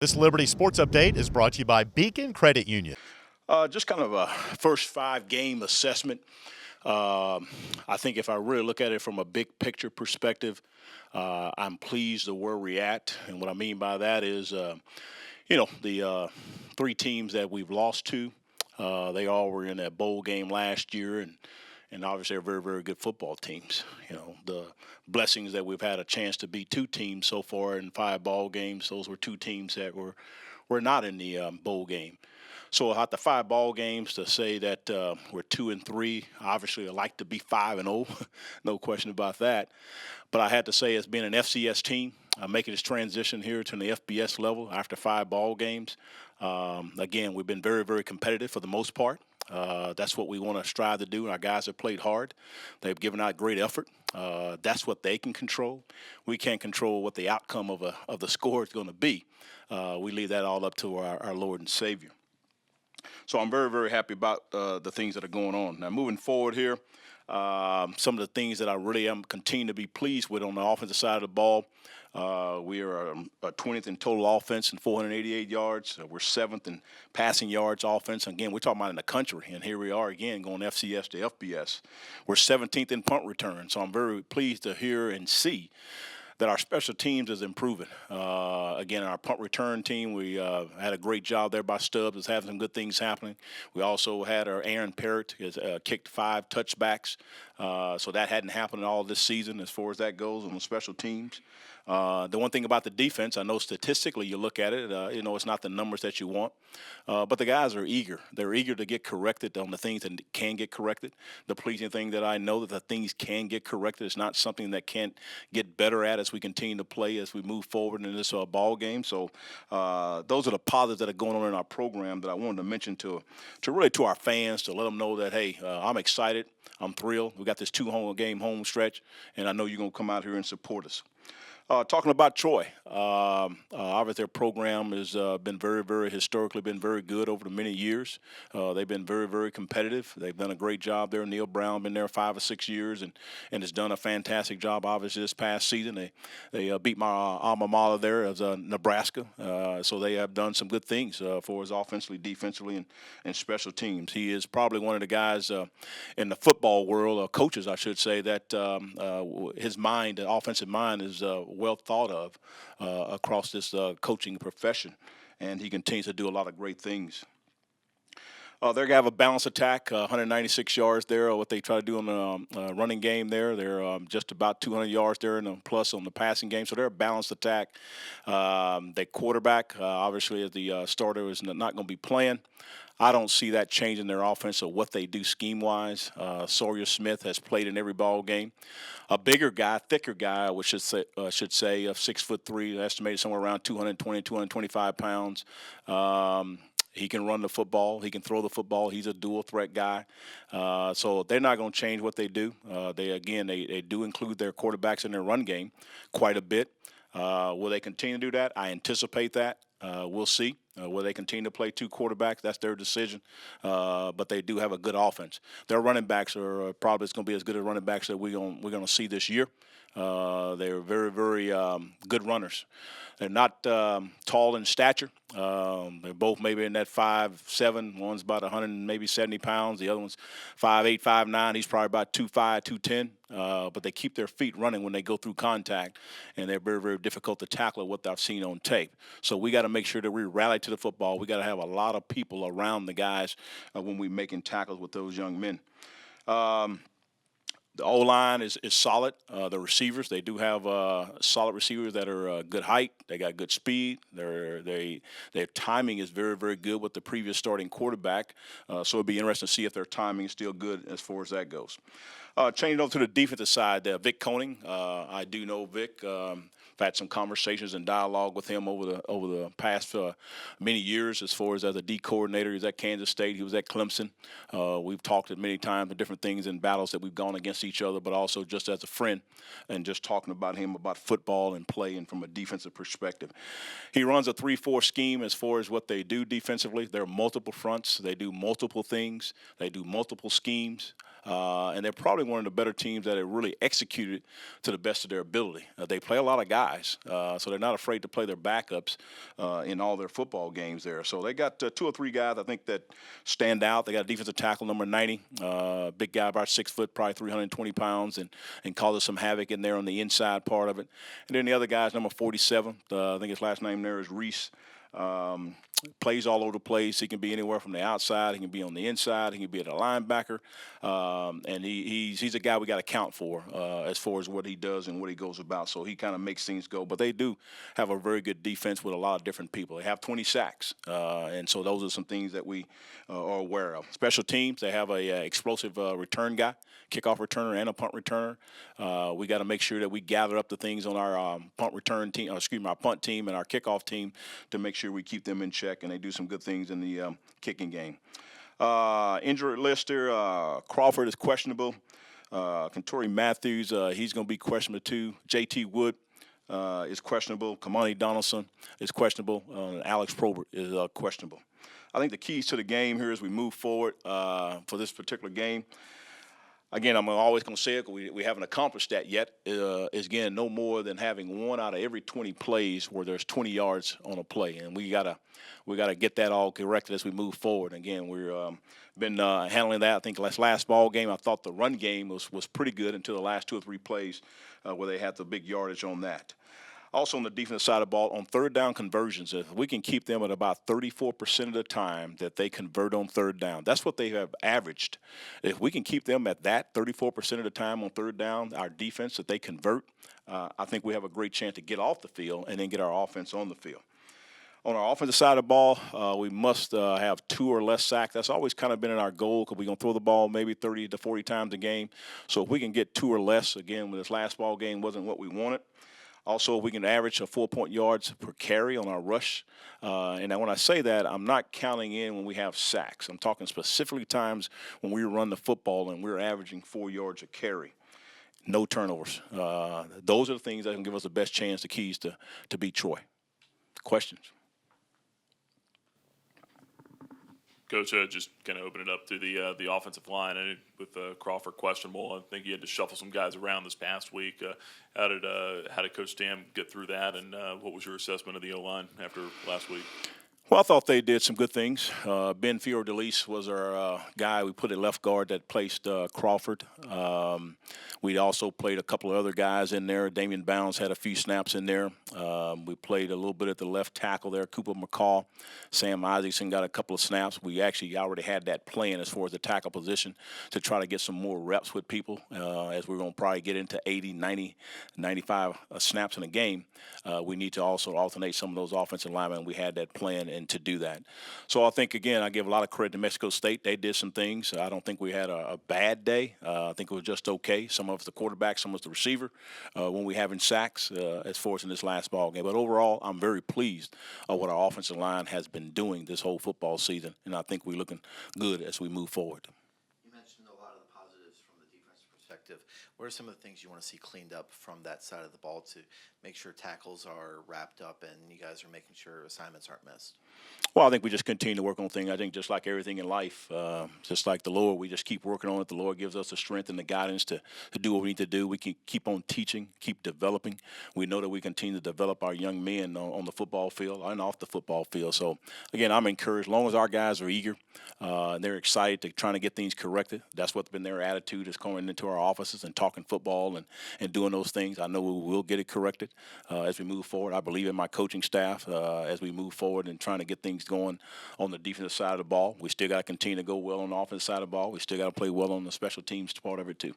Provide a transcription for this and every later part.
This Liberty Sports Update is brought to you by Beacon Credit Union. Just kind of a first 5 game assessment. I think if I really look at it from a big picture perspective, I'm pleased with where we're at. And what I mean by that is, the 3 teams that we've lost to, they all were in that bowl game last year, and obviously they're very, very good football teams. The blessings that we've had a chance to beat 2 teams so far in 5 ball games. Those were 2 teams that were not in the bowl game. So out the 5 ball games, to say that we're 2-3, obviously I like to be 5-0, no question about that. But I had to say, as being an FCS team, making this transition here to the FBS level after 5 ball games. Again, we've been very, very competitive for the most part. That's what we want to strive to do. Our guys have played hard. They've given out great effort. That's what they can control. We can't control what the outcome of the score is going to be. We leave that all up to our Lord and Savior. So I'm very, very happy about the things that are going on. Now, moving forward here, some of the things that I really am continue to be pleased with on the offensive side of the ball. We are 20th in total offense and 488 yards. We're 7th in passing yards offense. Again, we're talking about in the country, and here we are again going FCS to FBS. We're 17th in punt return, so I'm very pleased to hear and see that our special teams is improving. Again, our punt return team, we had a great job there by Stubbs. Is having some good things happening. We also had our Aaron Parrott kicked 5 touchbacks. So that hadn't happened all this season as far as that goes on the special teams. The one thing about the defense, I know statistically you look at it, it's not the numbers that you want. But the guys are eager. They're eager to get corrected on the things that can get corrected. The pleasing thing that I know that the things can get corrected. It's not something that can't get better at as we continue to play, as we move forward in this ball game. So those are the positives that are going on in our program that I wanted to mention to our fans, to let them know that, hey, I'm excited. I'm thrilled. We got this 2-game home stretch, and I know you're going to come out here and support us. Talking about Troy, obviously their program has been very, very historically been very good over the many years. They've been very, very competitive. They've done a great job there. Neil Brown been there 5 or 6 years and has done a fantastic job. Obviously this past season they beat my alma mater there as Nebraska. So they have done some good things for us offensively, defensively, and special teams. He is probably one of the guys in the football world, coaches I should say, that his mind, the offensive mind, is well thought of across this coaching profession, and he continues to do a lot of great things. They're going to have a balanced attack, 196 yards there. What they try to do on the running game there, they're just about 200 yards there, and plus on the passing game. So they're a balanced attack. Their quarterback, obviously, as the starter, is not going to be playing. I don't see that changing their offense or what they do scheme-wise. Sawyer Smith has played in every ball game. A bigger guy, thicker guy, which should say of 6'3", estimated somewhere around 220, 225 pounds. He can run the football. He can throw the football. He's a dual threat guy. So they're not going to change what they do. They do include their quarterbacks in their run game quite a bit. Will they continue to do that? I anticipate that. We'll see. Will they continue to play 2 quarterbacks? That's their decision. But they do have a good offense. Their running backs are probably going to be as good as running backs that we're going to see this year. They're very, very good runners. They're not tall in stature. They're both maybe in that 5'7". One's about 100 maybe 70 pounds. The other one's 5'8", 5'9". He's probably about 2'5", 210. But they keep their feet running when they go through contact, and they're very, very difficult to tackle, what I've seen on tape. So we got to make sure that we rally to the football. We got to have a lot of people around the guys when we're making tackles with those young men. The O-line is solid. The receivers, they do have solid receivers that are good height. They got good speed. Their timing is very, very good with the previous starting quarterback. So it'll be interesting to see if their timing is still good as far as that goes. Changing over to the defensive side, Vic Koenig. I do know Vic. I've had some conversations and dialogue with him over the past many years as far as a D coordinator. He was at Kansas State. He was at Clemson. We've talked at many times of different things in battles that we've gone against each other, but also just as a friend and just talking about him about football and play and from a defensive perspective. He runs a 3-4 scheme as far as what they do defensively. There are multiple fronts. They do multiple things. They do multiple schemes. And they're probably one of the better teams that have really executed to the best of their ability. They play a lot of guys. guys, so they're not afraid to play their backups in all their football games there. So they got 2 or 3 guys I think that stand out. They got a defensive tackle number 90, big guy about 6 foot, probably 320 pounds, and causes some havoc in there on the inside part of it. And then the other guy's number 47. I think his last name there is Reese. Plays all over the place. He can be anywhere from the outside. He can be on the inside. He can be at a linebacker. And he's a guy we got to count for as far as what he does and what he goes about. So he kind of makes things go. But they do have a very good defense with a lot of different people. They have 20 sacks. And so those are some things that we are aware of. Special teams, they have a explosive return guy, kickoff returner and a punt returner. We got to make sure that we gather up the things on our punt return team, our punt team and our kickoff team to make sure we keep them in check, and they do some good things in the kicking game. Injury list there, Crawford is questionable. Kentori Matthews, he's going to be questionable too. J.T. Wood is questionable. Kamani Donaldson is questionable. Alex Probert is questionable. I think the keys to the game here as we move forward for this particular game, again, I'm always going to say it because we haven't accomplished that yet, is, again, no more than having 1 out of every 20 plays where there's 20 yards on a play. And we gotta get that all corrected as we move forward. Again, we've been handling that. I think last ball game, I thought the run game was pretty good until the last 2 or 3 plays where they had the big yardage on that. Also on the defensive side of the ball, on third down conversions, if we can keep them at about 34% of the time that they convert on third down, that's what they have averaged. If we can keep them at that 34% of the time on third down, our defense, that they convert, I think we have a great chance to get off the field and then get our offense on the field. On our offensive side of the ball, we must have 2 or less sacks. That's always kind of been in our goal because we're going to throw the ball maybe 30 to 40 times a game. So if we can get 2 or less, again, with this last ball game wasn't what we wanted. Also, we can average 4 yards per carry on our rush. And when I say that, I'm not counting in when we have sacks. I'm talking specifically times when we run the football and we're averaging 4 yards a carry. No turnovers. Those are the things that can give us the best chance, the keys to beat Troy. Questions? Coach, just kind of open it up to the offensive line. And with Crawford questionable, I think he had to shuffle some guys around this past week. How did Coach Stam get through that, and what was your assessment of the O-line after last week? Well, I thought they did some good things. Ben Fiordelise was our guy. We put at left guard that placed Crawford. We also played a couple of other guys in there. Damian Bounds had a few snaps in there. We played a little bit at the left tackle there. Cooper McCall, Sam Isaacson got a couple of snaps. We actually already had that plan as far as the tackle position to try to get some more reps with people as we're going to probably get into 80, 90, 95 snaps in a game. We need to also alternate some of those offensive linemen. We had that plan and to do that. So I think, again, I give a lot of credit to Mexico State. They did some things. I don't think we had a bad day. I think it was just okay. Some of us the quarterback, some of us the receiver when we having sacks as far as in this last ball game. But overall, I'm very pleased of what our offensive line has been doing this whole football season, and I think we're looking good as we move forward. You mentioned a lot of the positives from the defensive perspective. What are some of the things you want to see cleaned up from that side of the ball to make sure tackles are wrapped up and you guys are making sure assignments aren't missed? Well, I think we just continue to work on things. I think just like everything in life, just like the Lord, we just keep working on it. The Lord gives us the strength and the guidance to do what we need to do. We can keep on teaching, keep developing. We know that we continue to develop our young men on the football field and off the football field. So, again, I'm encouraged. As long as our guys are eager, they're excited to trying to get things corrected. That's what's been their attitude is coming into our offices and talking football and doing those things. I know we will get it corrected as we move forward. I believe in my coaching staff as we move forward and trying to get things going on the defensive side of the ball. We still got to continue to go well on the offensive side of the ball. We still got to play well on the special teams part of it too.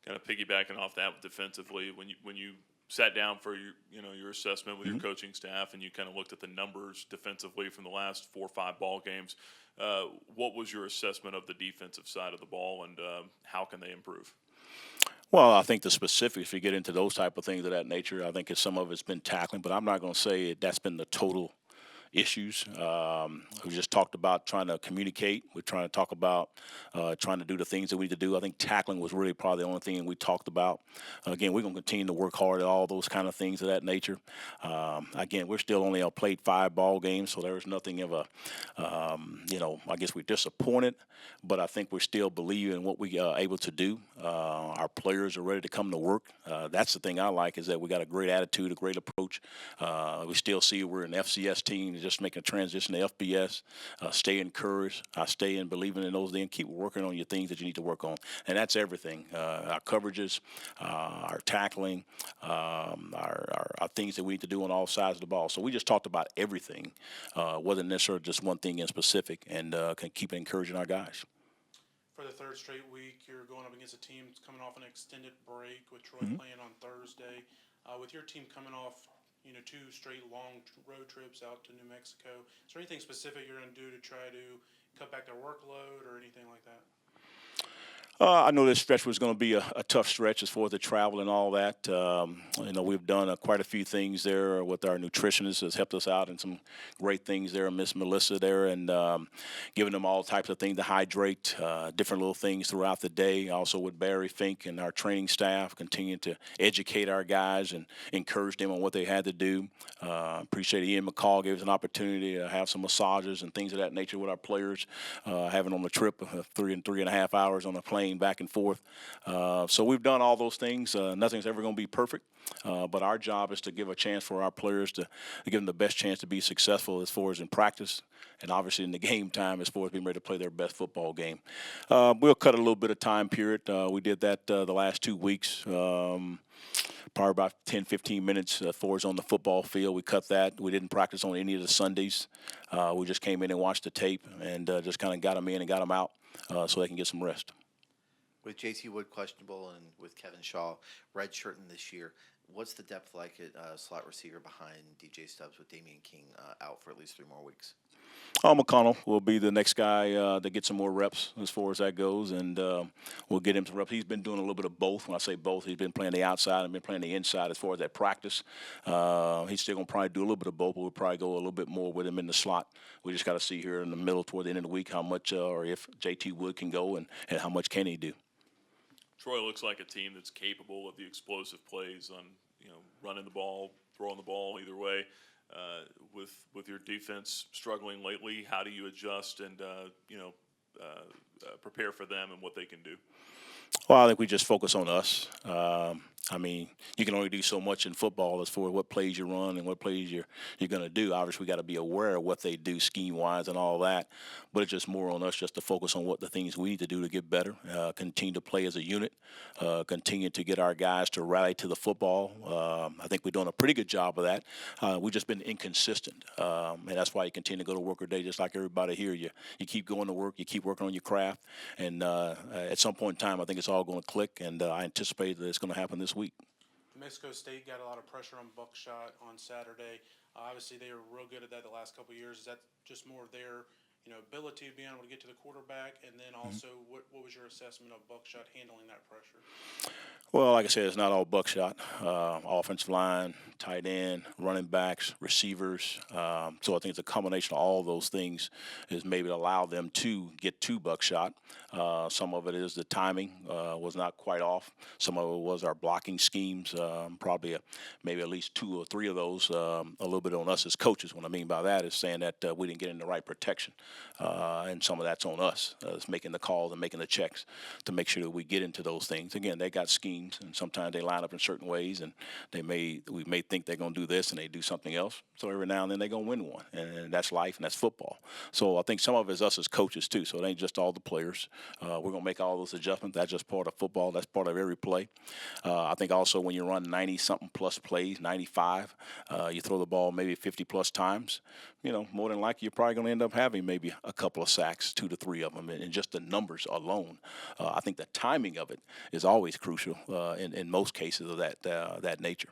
Kind of piggybacking off that defensively, when you sat down for your assessment with your coaching staff and you kind of looked at the numbers defensively from the last 4 or 5 ball games, what was your assessment of the defensive side of the ball, and how can they improve? Well, I think the specifics, if you get into those type of things of that nature, I think some of it's been tackling, but I'm not going to say that's been the total issues. We just talked about trying to communicate. We're trying to talk about trying to do the things that we need to do. I think tackling was really probably the only thing we talked about. Again, we're going to continue to work hard at all those kind of things of that nature. Again, we're still only played 5 ball games, so there was nothing of a, I guess we're disappointed, but I think we're still believing in what we are able to do. Our players are ready to come to work. That's the thing I like, is that we got a great attitude, a great approach. We still see we're an FCS team, just making a transition to FBS. Stay encouraged. I stay in believing in those things. Keep working on your things that you need to work on, and that's everything. Our coverages, our tackling, our things that we need to do on all sides of the ball. So we just talked about everything, wasn't necessarily just one thing in specific, and can keep encouraging our guys. For the third straight week, you're going up against a team that's coming off an extended break with Troy playing on Thursday. With your team coming off, 2 straight long road trips out to New Mexico, is there anything specific you're going to do to try to cut back their workload or anything like that? I know this stretch was going to be a tough stretch as far as the travel and all that. We've done quite a few things there with our nutritionist has helped us out, and some great things there, Miss Melissa there, and giving them all types of things to hydrate, different little things throughout the day. Also with Barry Fink and our training staff, continuing to educate our guys and encourage them on what they had to do. Appreciate Ian McCall gave us an opportunity to have some massages and things of that nature with our players, having on the trip 3.5 hours on the plane back and forth. So we've done all those things. Nothing's ever going to be perfect, but our job is to give a chance for our players to give them the best chance to be successful as far as in practice, and obviously in the game time as far as being ready to play their best football game. We'll cut a little bit of time period. We did that the last 2 weeks. Probably about 10, 15 minutes for us on the football field. We cut that. We didn't practice on any of the Sundays. We just came in and watched the tape and just kind of got them in and got them out so they can get some rest. With JT Wood questionable and with Kevin Shaw redshirting this year, what's the depth like at slot receiver behind DJ Stubbs with Damian King out for at least 3 more weeks? McConnell will be the next guy to get some more reps as far as that goes, and we'll get him some reps. He's been doing a little bit of both. When I say both, he's been playing the outside and been playing the inside as far as that practice. He's still going to probably do a little bit of both, but we'll probably go a little bit more with him in the slot. We just got to see here in the middle toward the end of the week how much or if JT Wood can go and how much can he do. Troy looks like a team that's capable of the explosive plays on, running the ball, throwing the ball, either way. With your defense struggling lately, how do you adjust and prepare for them and what they can do? Well, I think we just focus on us. You can only do so much in football as far as what plays you run and what plays you're going to do. Obviously, we got to be aware of what they do scheme-wise and all that. But it's just more on us just to focus on what the things we need to do to get better, continue to play as a unit, continue to get our guys to rally to the football. I think we're doing a pretty good job of that. We've just been inconsistent. And that's why you continue to go to work every day just like everybody here. You keep going to work. You keep working on your craft. And at some point in time, I think it's all going to click. And I anticipate that it's going to happen this week. Mexico State got a lot of pressure on Buckshot on Saturday. Obviously, they were real good at that the last couple of years. Is that just more of their ability to be able to get to the quarterback? And then also, what was your assessment of Buckshot handling that pressure? Well, like I said, it's not all Buckshot. Offensive line, tight end, running backs, receivers. So I think it's a combination of all those things is maybe to allow them to get to Buckshot. Some of it is the timing was not quite off. Some of it was our blocking schemes. Probably maybe at least 2 or 3 of those. A little bit on us as coaches. What I mean by that is saying that we didn't get in the right protection. And some of that's on us. It's making the calls and making the checks to make sure that we get into those things. Again, they got schemes. And sometimes they line up in certain ways, and we may think they're going to do this, and they do something else. So every now and then they're going to win one, and that's life, and that's football. So I think some of it is us as coaches too. So it ain't just all the players. We're going to make all those adjustments. That's just part of football. That's part of every play. I think also when you run 90-something plus plays, 95, you throw the ball maybe 50-plus times, more than likely you're probably going to end up having maybe a couple of sacks, 2 to 3 of them, and just the numbers alone. I think the timing of it is always crucial in most cases of that nature.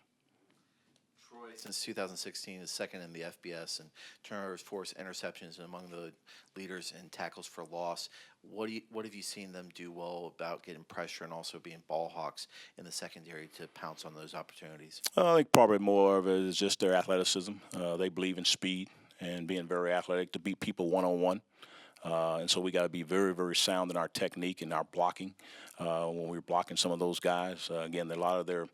Troy, since 2016, is second in the FBS and turnovers, forced interceptions, and among the leaders in tackles for loss. What have you seen them do well about getting pressure and also being ball hawks in the secondary to pounce on those opportunities? I think probably more of it is just their athleticism. They believe in speed. and being very athletic to beat people one-on-one. And so we got to be very, very sound in our technique and our blocking when we're blocking some of those guys. Again, a lot of their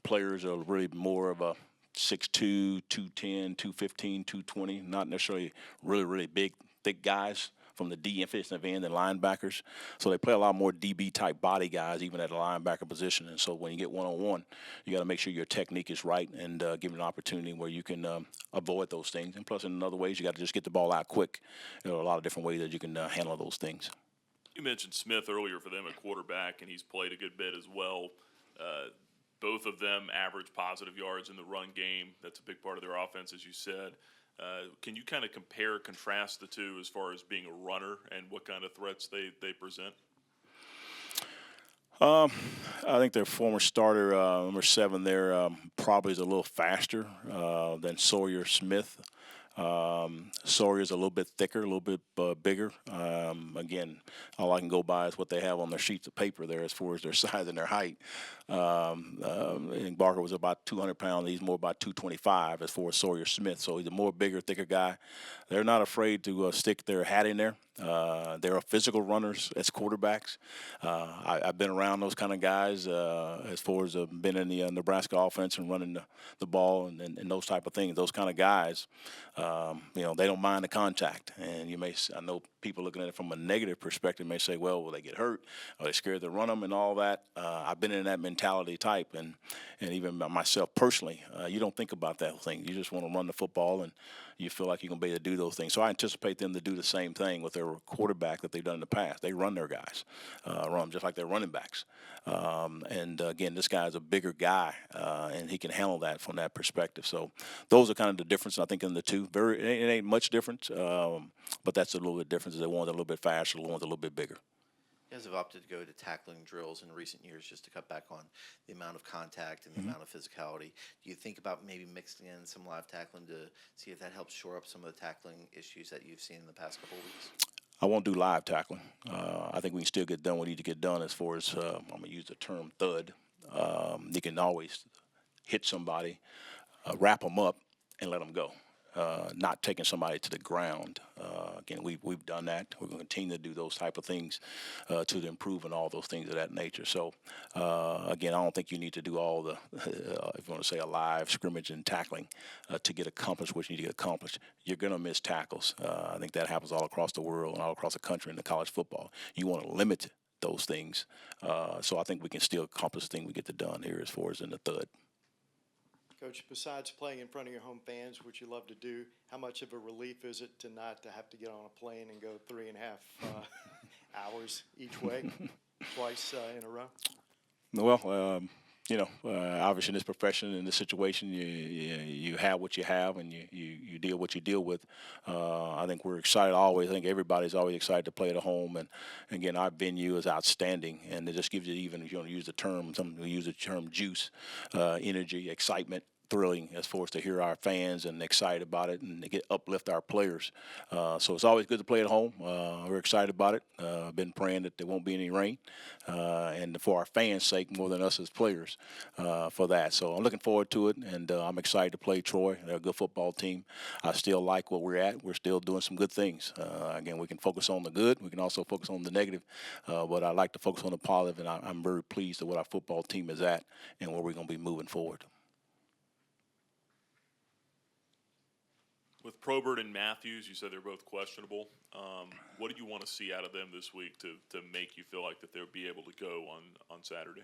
players are really more of a 6'2", 210, 215, 220, not necessarily really, really big, thick guys from the defensive end and linebackers. So they play a lot more DB-type body guys, even at the linebacker position. And so when you get one-on-one, you got to make sure your technique is right and give it an opportunity where you can avoid those things. And plus, in other ways, you got to just get the ball out quick. There are a lot of different ways that you can handle those things. You mentioned Smith earlier for them at quarterback, and he's played a good bit as well. Both of them average positive yards in the run game. That's a big part of their offense, as you said. Can you kind of compare, contrast the two as far as being a runner and what kind of threats they present? I think their former starter, number 7 there, probably is a little faster than Sawyer Smith. Sawyer's a little bit thicker, a little bit bigger. Again, all I can go by is what they have on their sheets of paper there as far as their size and their height. I think Barker was about 200 pounds. He's more about 225 as far as Sawyer Smith. So he's a more bigger, thicker guy. They're not afraid to stick their hat in there. They're physical runners as quarterbacks. I've been around those kind of guys as far as been in the Nebraska offense and running the ball and those type of things. Those kind of guys, they don't mind the contact. And I know people looking at it from a negative perspective may say, well, will they get hurt? Are they scared to run them and all that? I've been in that mentality type, and even myself personally, you don't think about that thing. You just want to run the football, and you feel like you're going to be able to do those things. So I anticipate them to do the same thing with their quarterback that they've done in the past. They run their guys, run them just like their running backs. Again, this guy's a bigger guy, and he can handle that from that perspective. So those are kind of the difference, I think, in the two. It ain't much difference, but that's a little bit difference. The one's a little bit faster, the one's a little bit bigger. You guys have opted to go to tackling drills in recent years just to cut back on the amount of contact and the amount of physicality. Do you think about maybe mixing in some live tackling to see if that helps shore up some of the tackling issues that you've seen in the past couple of weeks? I won't do live tackling. I think we can still get done what we need to get done as far as, I'm going to use the term thud. You can always hit somebody, wrap them up, and let them go. Not taking somebody to the ground. Again, we've done that. We're going to continue to do those type of things to improve and all those things of that nature. So, again, I don't think you need to do all the, if you want to say a live scrimmage and tackling to get accomplished what you need to get accomplished. You're going to miss tackles. I think that happens all across the world and all across the country in the college football. You want to limit those things. So I think we can still accomplish the thing we get to done here as far as in the thud. Coach, besides playing in front of your home fans, which you love to do, how much of a relief is it to not to have to get on a plane and go 3.5 hours each way, twice in a row? Well, obviously in this profession, in this situation, you have what you have, and you deal what you deal with. I think we're excited always. I think everybody's always excited to play at home, and again, our venue is outstanding, and it just gives you, even if you want to use the term, some use the term juice, energy, excitement. Thrilling as far as to hear our fans and excited about it and to uplift our players. So it's always good to play at home. We're excited about it. I've been praying that there won't be any rain and for our fans' sake more than us as players for that. So I'm looking forward to it, and I'm excited to play Troy. They're a good football team. I still like where we're at. We're still doing some good things. Again, we can focus on the good. We can also focus on the negative, but I like to focus on the positive, and I'm very pleased with what our football team is at and where we're going to be moving forward. With Probert and Matthews, you said they're both questionable. What do you want to see out of them this week to make you feel like that they'll be able to go on Saturday?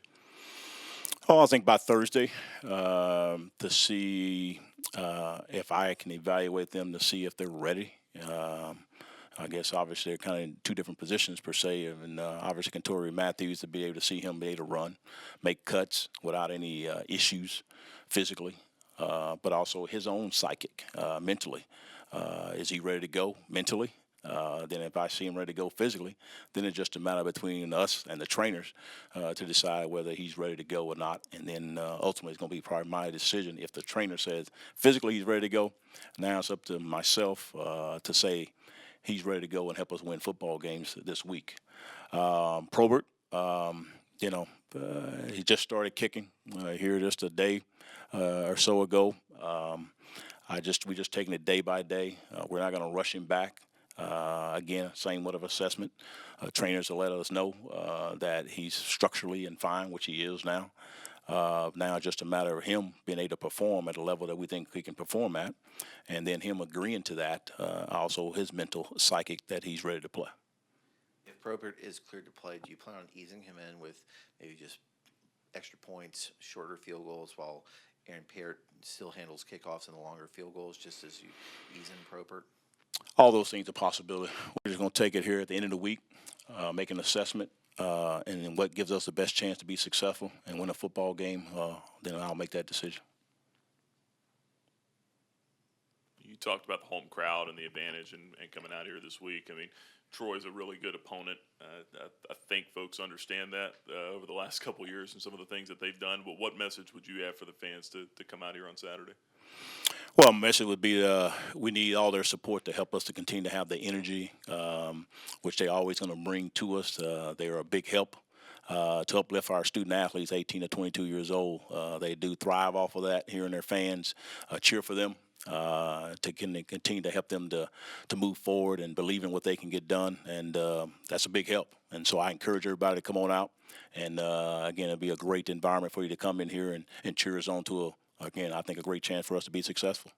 Oh, I think by Thursday to see if I can evaluate them to see if they're ready. I guess obviously they're kind of in two different positions per se, and obviously Kentori Matthews to be able to see him be able to run, make cuts without any issues physically. But also his own psychic, mentally. Is he ready to go mentally? Then if I see him ready to go physically, then it's just a matter between us and the trainers to decide whether he's ready to go or not. And then ultimately it's going to be probably my decision. If the trainer says physically he's ready to go, now it's up to myself to say he's ready to go and help us win football games this week. Probert, he just started kicking here just a day or so ago. we're just taking it day by day. We're not going to rush him back. Again, same word of assessment. Trainers will let us know that he's structurally and fine, which he is now. Now it's just a matter of him being able to perform at a level that we think he can perform at, and then him agreeing to that. Also, his mental psychic that he's ready to play. If Probert is cleared to play, do you plan on easing him in with maybe just extra points, shorter field goals, while Aaron Parrott still handles kickoffs and the longer field goals, just as you ease in Probert? All those things are possibility. We're just going to take it here at the end of the week, make an assessment, and then what gives us the best chance to be successful and win a football game, then I'll make that decision. You talked about the home crowd and the advantage and coming out here this week. I mean, Troy's a really good opponent. I think folks understand that over the last couple of years and some of the things that they've done. But what message would you have for the fans to come out here on Saturday? Well, my message would be we need all their support to help us to continue to have the energy, which they're always going to bring to us. They are a big help to uplift our student athletes, 18 to 22 years old. They do thrive off of that, hearing their fans cheer for them. To continue to help them to move forward and believe in what they can get done, and that's a big help. And so I encourage everybody to come on out, and again, it'll be a great environment for you to come in here and cheer us on to again, I think a great chance for us to be successful.